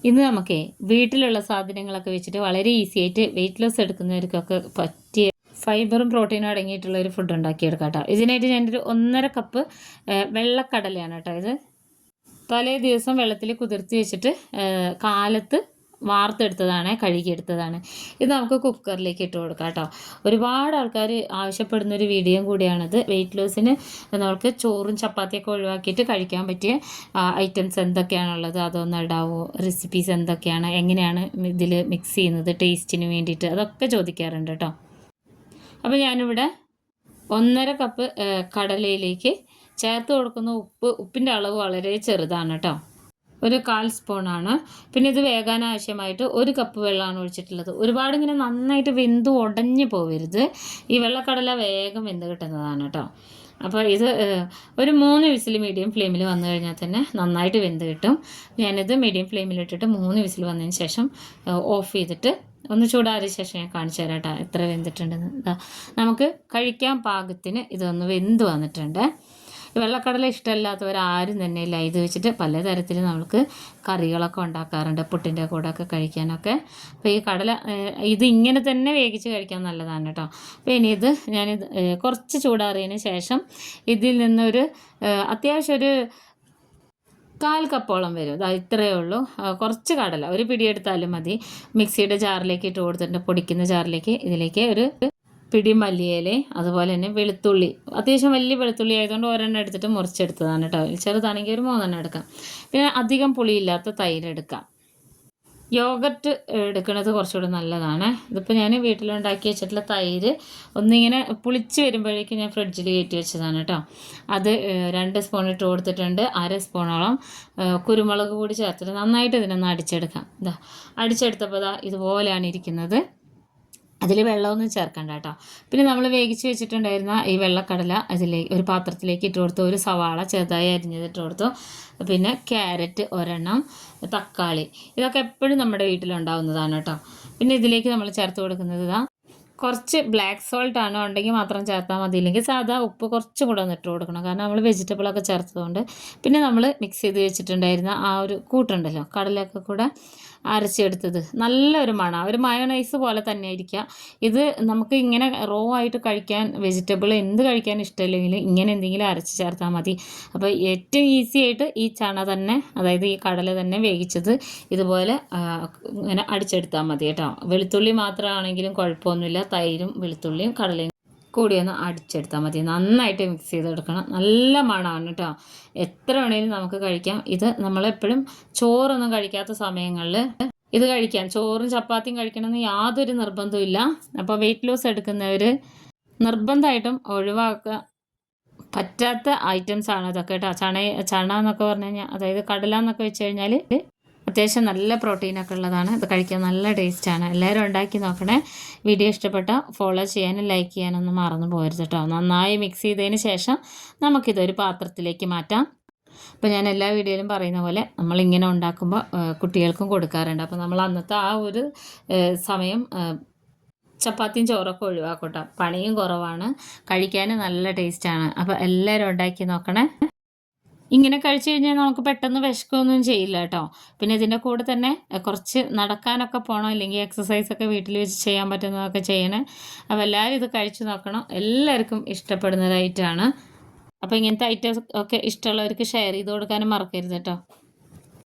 ഇന്ന് നമുക്കേ വീട്ടിലുള്ള സാധനങ്ങളൊക്കെ വെച്ചിട്ട് വളരെ ഈസി ആയിട്ട് വെയിറ്റ് ലോസ് എടുക്കുന്നവർക്കൊക്കെ പറ്റിയ ഫൈബറും പ്രോട്ടീനും അടങ്ങിയിട്ടുള്ള ഒരു ഫുഡ് ഉണ്ടാക്കിയെടുക്കാം കേട്ടോ. ഇതിനായിട്ട് ഞാനൊരു 1.5 കപ്പ് വെള്ളക്കടലയാണ് കേട്ടോ. ഇത് തലേ ദിവസം വെള്ളത്തിൽ കുതിർത്തി വെച്ചിട്ട് കാലത്ത് വാർത്തെടുത്തതാണ്, കഴുകിയെടുത്തതാണ്. ഇത് നമുക്ക് കുക്കറിലേക്ക് ഇട്ട് കൊടുക്കാം കേട്ടോ. ഒരുപാട് ആൾക്കാർ ആവശ്യപ്പെടുന്നൊരു വീഡിയോയും കൂടിയാണിത്. വെയിറ്റ് ലോസിന് നമുക്ക് ചോറും ചപ്പാത്തിയൊക്കെ ഒഴിവാക്കിയിട്ട് കഴിക്കാൻ പറ്റിയ ഐറ്റംസ് എന്തൊക്കെയാണുള്ളത് അതൊന്ന് ഇടാവോ, റെസിപ്പീസ് എന്തൊക്കെയാണ്, എങ്ങനെയാണ് ഇതിൽ മിക്സ് ചെയ്യുന്നത് ടേസ്റ്റിന് വേണ്ടിയിട്ട്, അതൊക്കെ ചോദിക്കാറുണ്ട് കേട്ടോ. അപ്പോൾ ഞാനിവിടെ 1.5 കപ്പ് കടലയിലേക്ക് ചേർത്ത് കൊടുക്കുന്ന ഉപ്പിൻ്റെ അളവ് വളരെ ചെറുതാണ് കേട്ടോ. ഒരു 1/4 സ്പൂണാണ്. പിന്നെ ഇത് വേകാൻ ആവശ്യമായിട്ട് 1 കപ്പ് വെള്ളമാണ് ഒഴിച്ചിട്ടുള്ളത്. ഒരുപാട് ഇങ്ങനെ നന്നായിട്ട് വെന്ത് ഉടഞ്ഞു പോവരുത്. ഈ വെള്ളക്കടല വേഗം വെന്ത് കിട്ടുന്നതാണ് കേട്ടോ. അപ്പോൾ ഇത് ഒരു 3 വിസിൽ മീഡിയം ഫ്ലെയിമിൽ വന്നു കഴിഞ്ഞാൽ തന്നെ നന്നായിട്ട് വെന്ത് കിട്ടും. ഞാനിത് മീഡിയം ഫ്ലെയിമിലിട്ടിട്ട് 3 വിസിൽ വന്നതിന് ശേഷം ഓഫ് ചെയ്തിട്ട് ഒന്ന് ചൂടാറിയ ശേഷം ഞാൻ കാണിച്ചു തരാം കേട്ടോ എത്ര വെന്തിട്ടുണ്ടെന്ന്. നമുക്ക് കഴിക്കാൻ പാകത്തിന് ഇതൊന്ന് വെന്ത് വന്നിട്ടുണ്ട്. വെള്ളക്കടല ഇഷ്ടമല്ലാത്തവരാരും തന്നെ ഇല്ല. ഇത് വെച്ചിട്ട് പലതരത്തിൽ നമുക്ക് കറികളൊക്കെ ഉണ്ടാക്കാറുണ്ട്, പുട്ടിൻ്റെ കൂടെ ഒക്കെ കഴിക്കാനൊക്കെ. അപ്പോൾ ഈ കടല ഇത് ഇങ്ങനെ തന്നെ വേവിച്ച് കഴിക്കാൻ നല്ലതാണ് കേട്ടോ. അപ്പോൾ ഇനി ഇത് ഞാനിത് കുറച്ച് ചൂടാറിയതിന് ശേഷം ഇതിൽ നിന്നൊരു അത്യാവശ്യം ഒരു 1/4 കപ്പോളം വരും. ഇത്രയേ ഉള്ളൂ. കുറച്ച് കടല ഒരു പിടിയെടുത്താലും മതി. മിക്സിയുടെ ജാറിലേക്ക് ഇട്ട് കൊടുത്തിട്ടുണ്ട്, പൊടിക്കുന്ന ജാറിലേക്ക്. ഇതിലേക്ക് ഒരു പിടി മല്ലിയില, അതുപോലെ തന്നെ വെളുത്തുള്ളി, അത്യാവശ്യം വലിയ വെളുത്തുള്ളി ആയതുകൊണ്ട് ഒരെണ്ണം എടുത്തിട്ട് മുറിച്ചെടുത്തതാണ് കേട്ടോ. ചെറുതാണെങ്കിൽ ഒരു 3 എടുക്കാം. പിന്നെ അധികം പുളിയില്ലാത്ത തൈര് എടുക്കാം. യോഗർട്ട് എടുക്കുന്നത് കുറച്ചുകൂടി നല്ലതാണ്. ഇതിപ്പോൾ ഞാൻ വീട്ടിലുണ്ടാക്കി വെച്ചിട്ടുള്ള തൈര് ഒന്നിങ്ങനെ പുളിച്ച് വരുമ്പോഴേക്കും ഞാൻ ഫ്രിഡ്ജിൽ കയറ്റി വെച്ചതാണ് കേട്ടോ. അത് 2 സ്പൂൺ ഇട്ട് കൊടുത്തിട്ടുണ്ട്. 1/2 സ്പൂണോളം കുരുമുളക് കൂടി ചേർത്തിട്ട് നന്നായിട്ട് ഇതിനൊന്ന് അടിച്ചെടുക്കാം. അടിച്ചെടുത്തപ്പോൾ ഇതുപോലെയാണ് ഇരിക്കുന്നത്. അതിൽ വെള്ളമൊന്നും ചേർക്കണ്ട കേട്ടോ. പിന്നെ നമ്മൾ വേവിച്ച് വെച്ചിട്ടുണ്ടായിരുന്ന ഈ വെള്ളക്കടല അതിലേക്ക് ഒരു പാത്രത്തിലേക്ക് ഇട്ട് കൊടുത്തു. ഒരു സവാള ചെറുതായി അരിഞ്ഞതിട്ട് കൊടുത്തു. പിന്നെ ക്യാരറ്റ് ഒരെണ്ണം, തക്കാളി, ഇതൊക്കെ എപ്പോഴും നമ്മുടെ വീട്ടിലുണ്ടാവുന്നതാണ് കേട്ടോ. പിന്നെ ഇതിലേക്ക് നമ്മൾ ചേർത്ത് കൊടുക്കുന്നത് കുറച്ച് ബ്ലാക്ക് സോൾട്ട് ആണ്, ഉണ്ടെങ്കിൽ മാത്രം ചേർത്താൽ മതി. ഇല്ലെങ്കിൽ സാധാ ഉപ്പ് കുറച്ചും കൂടെ ഒന്ന് ഇട്ട് കൊടുക്കണം, കാരണം നമ്മൾ വെജിറ്റബിളൊക്കെ ചേർത്തതുകൊണ്ട്. പിന്നെ നമ്മൾ മിക്സ് ചെയ്ത് വെച്ചിട്ടുണ്ടായിരുന്ന ആ ഒരു കൂട്ടുണ്ടല്ലോ, കടലൊക്കെ കൂടെ അരച്ചെടുത്തത്, നല്ലൊരു മണം, ഒരു മയോണൈസ് പോലെ തന്നെ ആയിരിക്കുക. ഇത് നമുക്ക് ഇങ്ങനെ റോ ആയിട്ട് കഴിക്കാൻ, വെജിറ്റബിൾ എന്ത് കഴിക്കാൻ ഇഷ്ടമില്ലെങ്കിൽ ഇങ്ങനെ എന്തെങ്കിലും അരച്ച് ചേർത്താൽ മതി. അപ്പോൾ ഏറ്റവും ഈസി ആയിട്ട് ഈ ചണ തന്നെ, അതായത് ഈ കടല തന്നെ വേവിച്ചത് ഇതുപോലെ ഇങ്ങനെ അടിച്ചെടുത്താൽ മതി കേട്ടോ. വെളുത്തുള്ളി മാത്രമാണെങ്കിലും കുഴപ്പമൊന്നുമില്ല. തൈരും വെളുത്തുള്ളിയും കടലയും കൂടി ഒന്ന് അടിച്ചെടുത്താൽ മതി. നന്നായിട്ട് മിക്സ് ചെയ്തെടുക്കണം. നല്ല മണമാണ് കേട്ടോ. എത്ര വേണേലും നമുക്ക് കഴിക്കാം. ഇത് നമ്മളെപ്പോഴും ചോറൊന്നും കഴിക്കാത്ത സമയങ്ങളിൽ ഇത് കഴിക്കാം. ചോറും ചപ്പാത്തിയും കഴിക്കണമെന്ന് യാതൊരു നിർബന്ധവും ഇല്ല. അപ്പോൾ വെയിറ്റ് ലോസ് എടുക്കുന്നവർ നിർബന്ധമായിട്ടും ഒഴിവാക്കുക പറ്റാത്ത ഐറ്റംസ് ആണ് ഇതൊക്കെ കേട്ടോ. ചണ എന്നൊക്കെ പറഞ്ഞു കഴിഞ്ഞാൽ, അതായത് കടല എന്നൊക്കെ വെച്ച് കഴിഞ്ഞാൽ അത്യാവശ്യം നല്ല പ്രോട്ടീനൊക്കെ ഉള്ളതാണ്. ഇത് കഴിക്കാൻ നല്ല ടേസ്റ്റാണ്. എല്ലാവരും ഉണ്ടാക്കി നോക്കണേ. വീഡിയോ ഇഷ്ടപ്പെട്ട ഫോളോ ചെയ്യാനും ലൈക്ക് ചെയ്യാനൊന്നും മറന്നു പോകരുത് കേട്ടോ. നന്നായി മിക്സ് ചെയ്തതിന് ശേഷം നമുക്കിതൊരു പാത്രത്തിലേക്ക് മാറ്റാം. അപ്പോൾ ഞാൻ എല്ലാ വീഡിയോയിലും പറയുന്ന പോലെ നമ്മളിങ്ങനെ ഉണ്ടാക്കുമ്പോൾ കുട്ടികൾക്കും കൊടുക്കാറുണ്ട്. അപ്പോൾ നമ്മൾ അന്നത്തെ ആ ഒരു സമയം ചപ്പാത്തിയും ചോറൊക്കെ ഒഴിവാക്കട്ടോ. പണിയും കുറവാണ്, കഴിക്കാനും നല്ല ടേസ്റ്റാണ്. അപ്പോൾ എല്ലാവരും ഉണ്ടാക്കി നോക്കണേ. ഇങ്ങനെ കഴിച്ചു കഴിഞ്ഞാൽ നമുക്ക് പെട്ടെന്ന് വിശക്കുകയൊന്നും ചെയ്യില്ല കേട്ടോ. പിന്നെ ഇതിൻ്റെ കൂടെ തന്നെ കുറച്ച് നടക്കാനൊക്കെ പോകണം, അല്ലെങ്കിൽ എക്സസൈസൊക്കെ വീട്ടിൽ വെച്ച് ചെയ്യാൻ പറ്റുന്നതൊക്കെ ചെയ്യണേ. അപ്പോൾ എല്ലാവരും ഇത് കഴിച്ചു നോക്കണം. എല്ലാവർക്കും ഇഷ്ടപ്പെടുന്നതായിട്ടാണ്. അപ്പോൾ ഇങ്ങനത്തെ ഐറ്റംസ് ഒക്കെ ഇഷ്ടമുള്ളവർക്ക് ഷെയർ ചെയ്ത് കൊടുക്കാനും മറക്കരുത് കേട്ടോ.